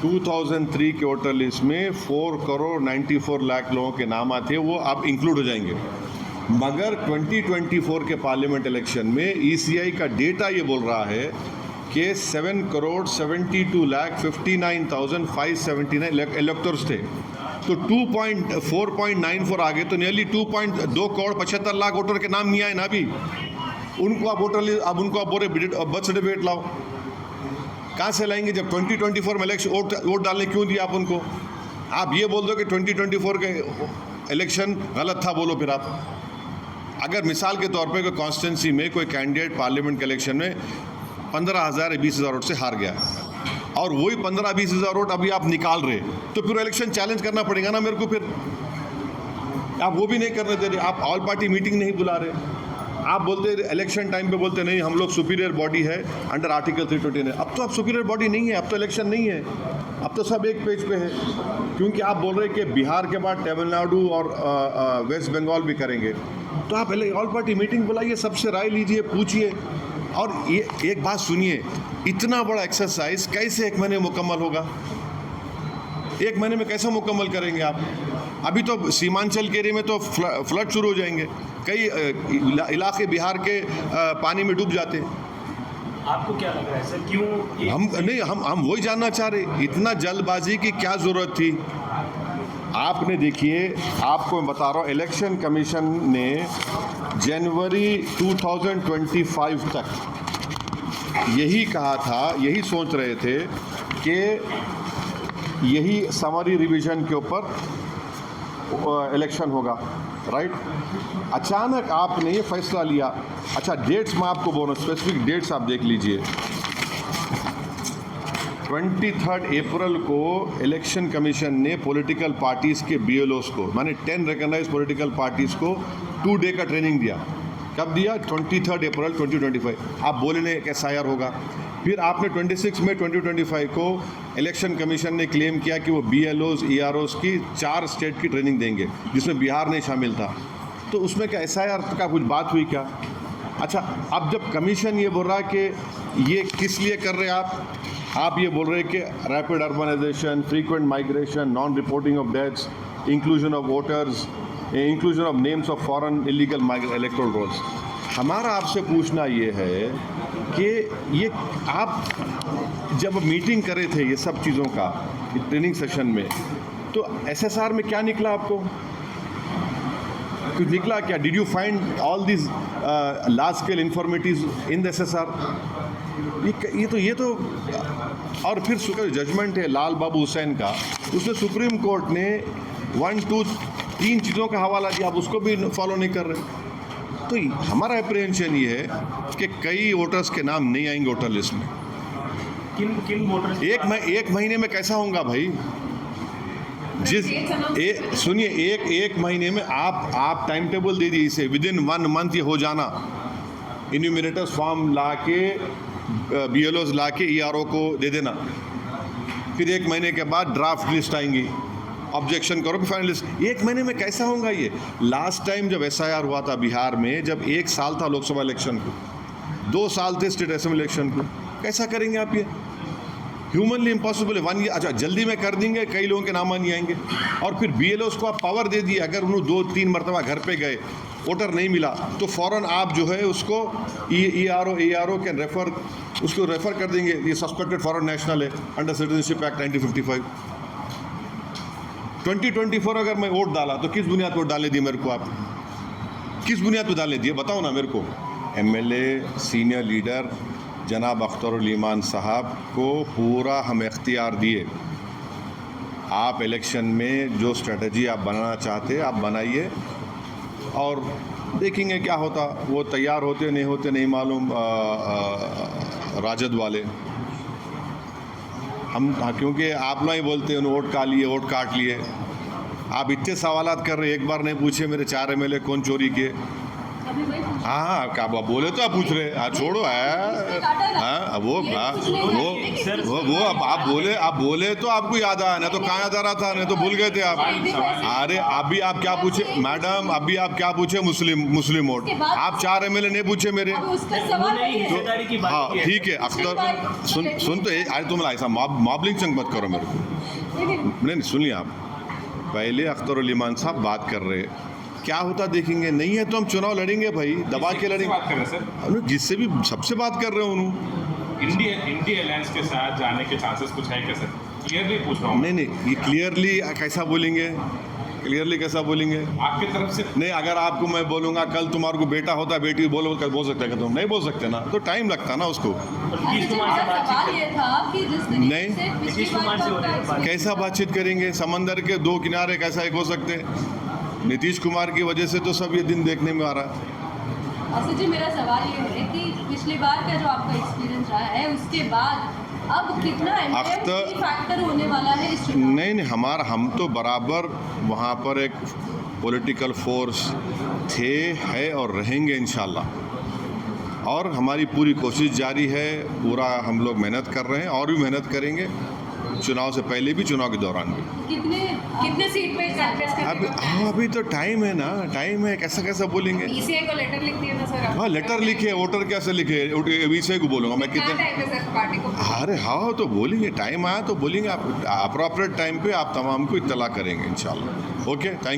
2003 के voter list में 4 करोड़ 94 लाख लोगों के नाम आते, वो अब इंक्लूड हो जाएंगे। मगर 2024 के पार्लियामेंट इलेक्शन में ECI का डेटा ये बोल रहा है कि 7 करोड़ 72 लाख 59,579 इलेक्टर्स थे, तो 4.94 आ गए, तो नियरली 2 करोड़ 75 लाख वोटर के नाम नहीं आए ना अभी। उनको आप वोटर लिस्ट, अब उनको आप बोल रहे बर्थ सर्टिफिकेट लाओ, कहाँ से लाएंगे जब 2024 में इलेक्शन वोट डालने क्यों दिया आप उनको? आप ये बोल दो कि 2024 के इलेक्शन गलत था, बोलो फिर आप। अगर मिसाल के तौर पे कोई कॉन्स्टिट्यूंसी में कोई कैंडिडेट पार्लियामेंट के इलेक्शन में 15,000 या 20,000 वोट से हार गया और वही 15-20 हज़ार वोट अभी आप निकाल रहे, तो फिर इलेक्शन चैलेंज करना पड़ेगा ना मेरे को। फिर आप वो भी नहीं करने दे रहे, आप ऑल पार्टी मीटिंग नहीं बुला रहे, आप बोलते इलेक्शन टाइम पे बोलते नहीं हम लोग सुपीरियर बॉडी है अंडर आर्टिकल 329। अब तो आप सुपीरियर बॉडी नहीं है, अब तो इलेक्शन नहीं है, अब तो सब एक पेज पे है, क्योंकि आप बोल रहे हैं कि बिहार के बाद तमिलनाडु और वेस्ट बंगाल भी करेंगे। तो आप ऑल पार्टी मीटिंग बुलाइए, सबसे राय लीजिए, पूछिए। और ये एक बात सुनिए, इतना बड़ा एक्सरसाइज कैसे 1 महीने मुकम्मल होगा? 1 महीने में कैसे मुकम्मल करेंगे आप? अभी तो सीमांचल के एरिया में तो फ्लड शुरू हो जाएंगे, कई इलाके बिहार के पानी में डूब जाते हैं। आपको क्या लग रहा है सर, क्यों हम वही जानना चाह रहे, इतना जल्दबाजी की क्या ज़रूरत थी? आपने देखिए, आपको मैं बता रहा हूँ, इलेक्शन कमीशन ने जनवरी 2025 तक यही कहा था, यही सोच रहे थे कि यही समरी रिवीजन के ऊपर इलेक्शन होगा, राइट? अचानक आपने ये फैसला लिया। अच्छा, डेट्स मैं आपको बोल रहा हूँ, स्पेसिफिक डेट्स आप देख लीजिए। 23 अप्रैल को इलेक्शन कमीशन ने पॉलिटिकल पार्टीज़ के BLOs को, माने 10 रिकॉग्नाइज्ड पॉलिटिकल पार्टीज़ को 2 डे का ट्रेनिंग दिया। कब दिया? 23 अप्रैल 2025। आप बोले कि SIR होगा। फिर आपने 26 मई 2025 को इलेक्शन कमीशन ने क्लेम किया कि वो BLOs EROs की 4 स्टेट की ट्रेनिंग देंगे, जिसमें बिहार नहीं शामिल था। तो उसमें क्या SIR का कुछ बात हुई क्या? अच्छा, अब जब कमीशन ये बोल रहा है कि ये किस लिए कर रहे हैं आप ये बोल रहे हैं कि rapid urbanisation, frequent migration, non reporting of deaths, inclusion of voters, inclusion of names of foreign illegal electoral rolls. हमारा आपसे पूछना ये है कि ये आप जब मीटिंग कर रहे थे ये सब चीज़ों का ट्रेनिंग सेशन में, तो SSR में क्या निकला आपको? कुछ निकला क्या? Did you find all this large scale informative in the SSR? ये तो और फिर जजमेंट है लाल बाबू हुसैन का, उसमें सुप्रीम कोर्ट ने 1, 2, 3 चीज़ों का हवाला दिया, आप उसको भी फॉलो नहीं कर रहे। तो हमारा अप्रीहेंशन ये है कि कई वोटर्स के नाम नहीं आएंगे वोटर लिस्ट में। किन वोटर्स? एक महीने में कैसा होगा भाई? सुनिए, एक महीने में आप टाइम टेबल दे दीजिए, इसे विदिन 1 मंथ ये हो जाना। इन्यूमरेटर्स फॉर्म ला के BLOs ला के ERO को दे देना, फिर 1 महीने के बाद ड्राफ्ट लिस्ट आएंगी, ऑब्जेक्शन करो, फिर फाइनल लिस्ट। 1 महीने में कैसा होगा ये? लास्ट टाइम जब SIR हुआ था बिहार में, जब 1 साल था लोकसभा इलेक्शन को, 2 साल थे स्टेट असेंबली इलेक्शन को, कैसा करेंगे आप? ये ह्यूमनली इम्पॉसिबल है। 1 ईयर, अच्छा जल्दी में कर देंगे, कई लोगों के नाम नहीं आएंगे। और फिर BLOs को आप पावर दे दिए, अगर उन्होंने 2-3 मरतबा घर पे गए, वोटर नहीं मिला, तो फ़ौरन आप जो है उसको ERO कैन रेफर, उसको रेफ़र कर देंगे, ये सस्पेक्टेड फॉरेन नेशनल है अंडर सिटीजनशिप एक्ट 1955। 2024 अगर मैं वोट डाला तो किस बुनियाद पर डालने दिए मेरे को? आप किस बुनियाद पर डालने दिए बताओ ना मेरे को? MLA सीनियर लीडर जनाब अख्तरुल ईमान साहब को पूरा हम इख्तियार दिए, आप इलेक्शन में जो स्ट्रेटजी आप बनाना चाहते आप बनाइए और देखेंगे क्या होता। वो तैयार होते नहीं होते नहीं मालूम, राजद वाले हम, क्योंकि आप लोग ही बोलते हैं वोट का लिए, वोट काट लिए। आप इतने सवालात कर रहे, एक बार नहीं पूछे मेरे 4 MLA कौन चोरी किए। भी वही पूछ रही हाँ हाँ, क्या आप बोले तो आप पूछ रहे, हाँ छोड़ो है, हाँ वो अब आप बोले तो आपको याद आया, नहीं तो कहाँ याद आ रहा था, नहीं तो भूल गए थे आप। अरे अभी आप क्या पूछे मैडम, अभी आप क्या पूछे, मुस्लिम वोट, आप 4 MLA नहीं पूछे मेरे। अब उसका सवाल नहीं, नहीं है। हिस्सेदारी की बात हाँ की है। ठीक है, अख्तर सुन तो आज तुम ऐसा मॉबलिंग संग मत करो मेरे को। लेकिन नहीं सुनिए आप, पहले अख्तर उल ईमान साहब बात कर रहे, क्या होता देखेंगे, नहीं है तो हम चुनाव लड़ेंगे भाई, दबा के किससे बात कर लड़ेंगे। रहे हैं सर? जिससे भी सबसे बात कर रहे हो उन्होंने। इंडिया अलायंस के साथ जाने के चांसेस कुछ है क्या सर? क्लियरली पूछ रहा हूँ। नहीं ये क्लियरली कैसा बोलेंगे, क्लियरली कैसा बोलेंगे? आपकी तरफ से नहीं, अगर आपको मैं बोलूँगा कल तुम्हारे को बेटा होता बेटी बोल सकते हैं, तुम नहीं बोल सकते ना, तो टाइम लगता ना उसको। नीतीश कुमार से मेरा बातचीत सवाल ये था कि जिस नहीं। तरीके से पिछली नीतीश कुमार बार से तो हो रही है आपका बात। कैसा बातचीत करेंगे, समंदर के 2 किनारे कैसा एक हो सकते? नीतीश कुमार की वजह से तो सब ये दिन देखने में आ रहा है। असद जी, मेरा सवाल ये है कि पिछली बार का जो आपका एक्सपीरियंस रहा है उसके बाद अब कितना अख्तर- फैक्टर होने वाला है इस चुनाव में? नहीं हम तो बराबर वहाँ पर एक पॉलिटिकल फोर्स थे, है और रहेंगे इंशाल्लाह, और हमारी पूरी कोशिश जारी है, पूरा हम लोग मेहनत कर रहे हैं और भी मेहनत करेंगे, चुनाव से पहले भी चुनाव के दौरान भी। कितने सीट पे कंटेस्ट अभी तो टाइम है ना, टाइम है, कैसा बोलेंगे। ईसीआई को लेटर लिख दिया था सर? हाँ लेटर लिखे, वोटर कैसे लिखे, विषय को बोलूँगा मैं कितने। टाइम है सर पार्टी को? अरे हाँ तो बोलेंगे, टाइम आया तो बोलेंगे, आप अप्रोप्रिएट टाइम पे आप तमाम को इत्तला करेंगे इंशाल्लाह। Okay, thank